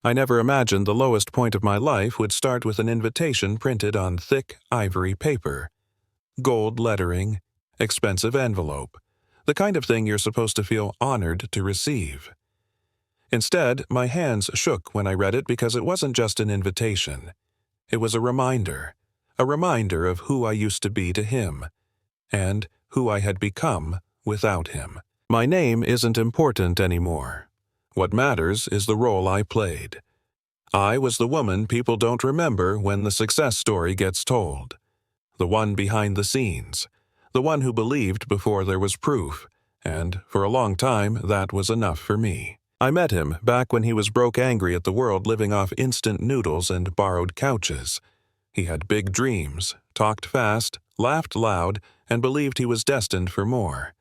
I never imagined the lowest point of my life would start with an invitation printed on thick ivory paper. Gold lettering, expensive envelope, the kind of thing you're supposed to feel honored to receive. Instead, my hands shook when I read it because it wasn't just an invitation. It was a reminder of who I used to be to him, and who I had become without him. My name isn't important anymore. What matters is the role I played. I was the woman people don't remember when the success story gets told. The one behind the scenes. The one who believed before there was proof, and for a long time that was enough for me. I met him back when he was broke angry at the world living off instant noodles and borrowed couches. He had big dreams, talked fast, laughed loud, and believed he was destined for more.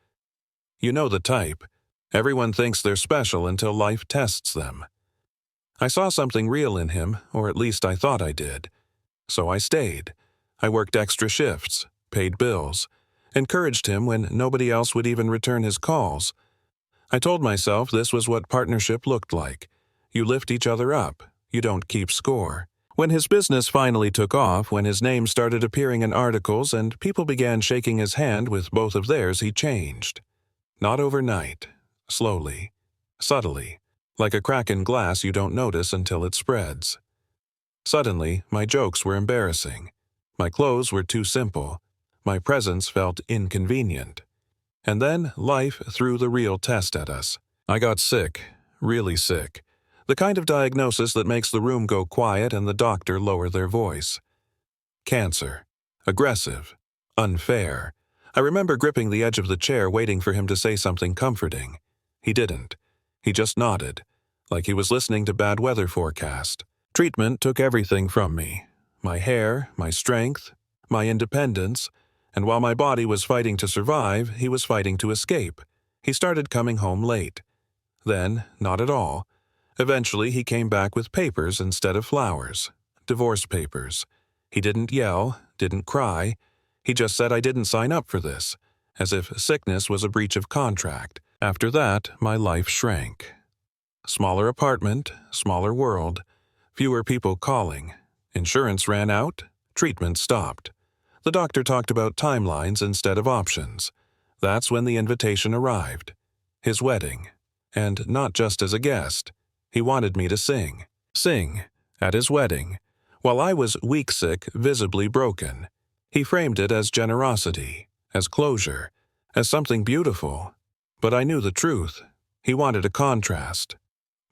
You know the type. Everyone thinks they're special until life tests them. I saw something real in him, or at least I thought I did. So I stayed. I worked extra shifts, paid bills, encouraged him when nobody else would even return his calls. I told myself this was what partnership looked like. You lift each other up. You don't keep score. When his business finally took off, when his name started appearing in articles and people began shaking his hand with both of theirs, he changed. Not overnight. Slowly. Subtly. Like a crack in glass you don't notice until it spreads. Suddenly, my jokes were embarrassing. My clothes were too simple. My presence felt inconvenient. And then life threw the real test at us. I got sick. Really sick. The kind of diagnosis that makes the room go quiet and the doctor lower their voice. Cancer. Aggressive. Unfair. I remember gripping the edge of the chair waiting for him to say something comforting. He didn't. He just nodded, like he was listening to bad weather forecast. Treatment took everything from me. My hair, my strength, my independence, and while my body was fighting to survive, he was fighting to escape. He started coming home late. Then, not at all. Eventually, he came back with papers instead of flowers. Divorce papers. He didn't yell, didn't cry. He just said I didn't sign up for this, as if sickness was a breach of contract. After that, my life shrank. Smaller apartment, smaller world, fewer people calling. Insurance ran out, treatment stopped. The doctor talked about timelines instead of options. That's when the invitation arrived. His wedding. And not just as a guest. He wanted me to sing. Sing. At his wedding. While I was weak-sick, visibly broken. He framed it as generosity, as closure, as something beautiful. But I knew the truth. He wanted a contrast.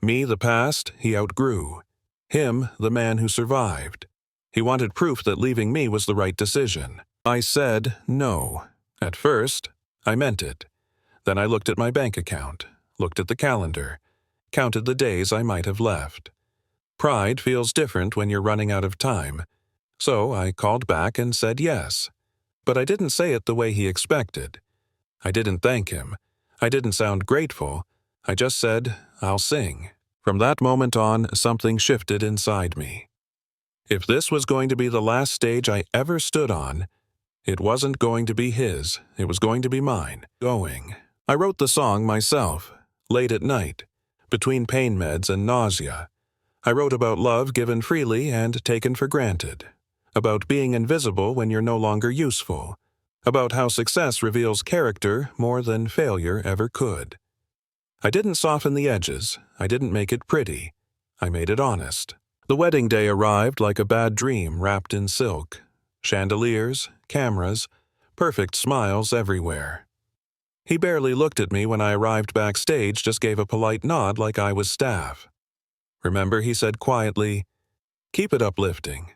Me, the past, he outgrew. Him, the man who survived. He wanted proof that leaving me was the right decision. I said no. At first, I meant it. Then I looked at my bank account, looked at the calendar, counted the days I might have left. Pride feels different when you're running out of time. So I called back and said yes. But I didn't say it the way he expected. I didn't thank him. I didn't sound grateful. I just said, I'll sing. From that moment on, something shifted inside me. If this was going to be the last stage I ever stood on, it wasn't going to be his, it was going to be mine. Going. I wrote the song myself, late at night, between pain meds and nausea. I wrote about love given freely and taken for granted, about being invisible when you're no longer useful, about how success reveals character more than failure ever could. I didn't soften the edges, I didn't make it pretty, I made it honest. The wedding day arrived like a bad dream wrapped in silk. Chandeliers, cameras, perfect smiles everywhere. He barely looked at me when I arrived backstage, just gave a polite nod like I was staff. Remember, he said quietly, "Keep it uplifting."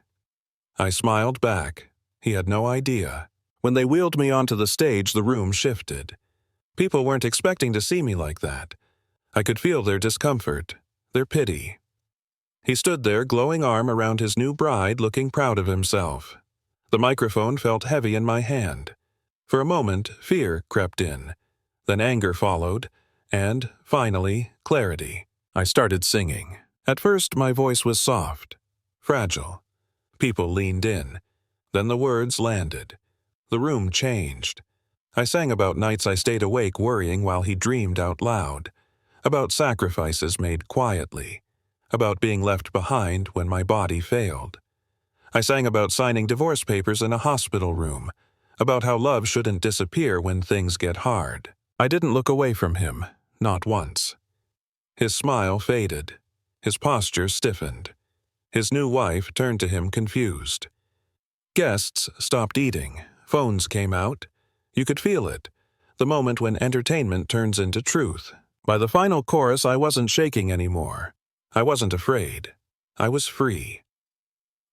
I smiled back. He had no idea. When they wheeled me onto the stage, the room shifted. People weren't expecting to see me like that. I could feel their discomfort, their pity. He stood there, glowing arm around his new bride, looking proud of himself. The microphone felt heavy in my hand. For a moment, fear crept in. Then anger followed, and, finally, clarity. I started singing. At first, my voice was soft, fragile. People leaned in. Then the words landed. The room changed. I sang about nights I stayed awake worrying while he dreamed out loud. About sacrifices made quietly. about being left behind when my body failed. I sang about signing divorce papers in a hospital room, about how love shouldn't disappear when things get hard. I didn't look away from him, not once. His smile faded. His posture stiffened. His new wife turned to him confused. Guests stopped eating. Phones came out. You could feel it, the moment when entertainment turns into truth. By the final chorus, I wasn't shaking anymore. I wasn't afraid. I was free.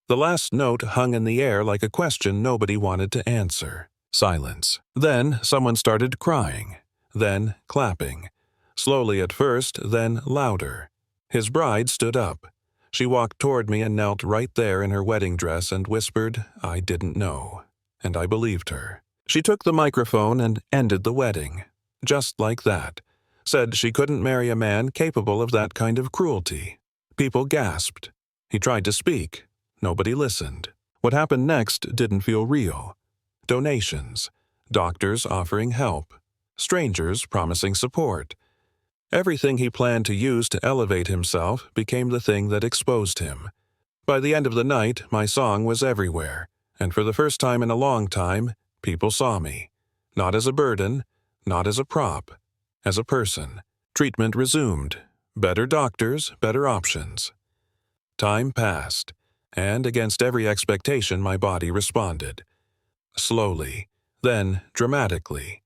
The last note hung in the air like a question nobody wanted to answer. Silence. Then someone started crying. Then clapping. Slowly at first, then louder. His bride stood up. She walked toward me and knelt right there in her wedding dress and whispered, "I didn't know." And I believed her. She took the microphone and ended the wedding. Just like that. Said she couldn't marry a man capable of that kind of cruelty. People gasped. He tried to speak. Nobody listened. What happened next didn't feel real. Donations. Doctors offering help. Strangers promising support. Everything he planned to use to elevate himself became the thing that exposed him. By the end of the night, my song was everywhere, and for the first time in a long time, people saw me. Not as a burden, not as a prop, as a person. Treatment resumed. Better doctors, better options. Time passed, and against every expectation my body responded. Slowly, then dramatically.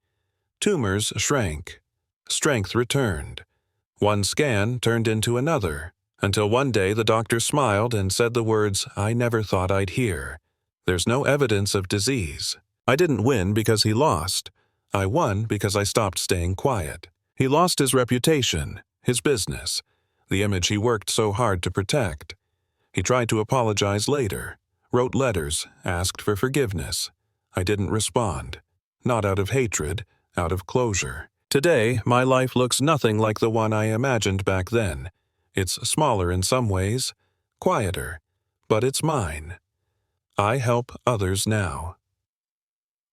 Tumors shrank. Strength returned. One scan turned into another, until one day the doctor smiled and said the words I never thought I'd hear. There's no evidence of disease. I didn't win because he lost. I won because I stopped staying quiet. He lost his reputation, his business, the image he worked so hard to protect. He tried to apologize later, wrote letters, asked for forgiveness. I didn't respond. Not out of hatred, out of closure. Today, my life looks nothing like the one I imagined back then. It's smaller in some ways, quieter, but it's mine. I help others now.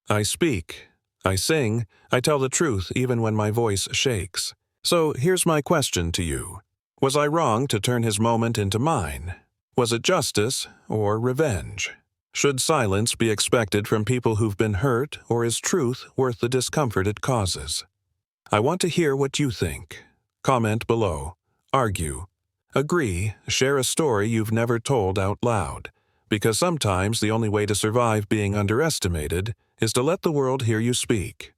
I speak, I sing, I tell the truth even when my voice shakes. So here's my question to you. Was I wrong to turn his moment into mine? Was it justice or revenge? Should silence be expected from people who've been hurt, or is truth worth the discomfort it causes? I want to hear what you think. Comment below. Argue. Agree. Share a story you've never told out loud. Because sometimes the only way to survive being underestimated is to let the world hear you speak.